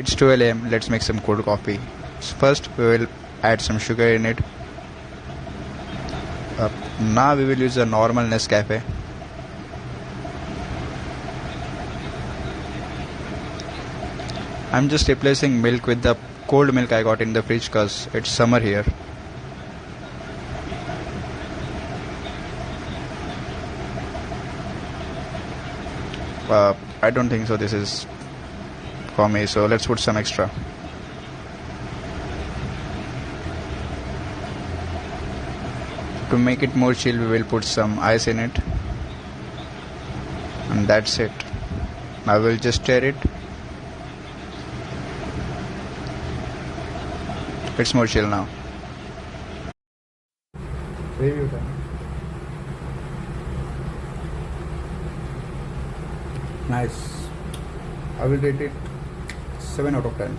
It's 12 a.m. Let's make some cold coffee. So first, we will add some sugar in it. Now we will use a normal Nescafe. I'm just replacing milk with the cold milk I got in the fridge cause it's summer here. I don't think so this is for me, so let's put some extra. To make it more chill, we will put some ice in it. And that's it. I will just stir it. It's more chill now. Review time. Nice. I will rate it 7 out of 10.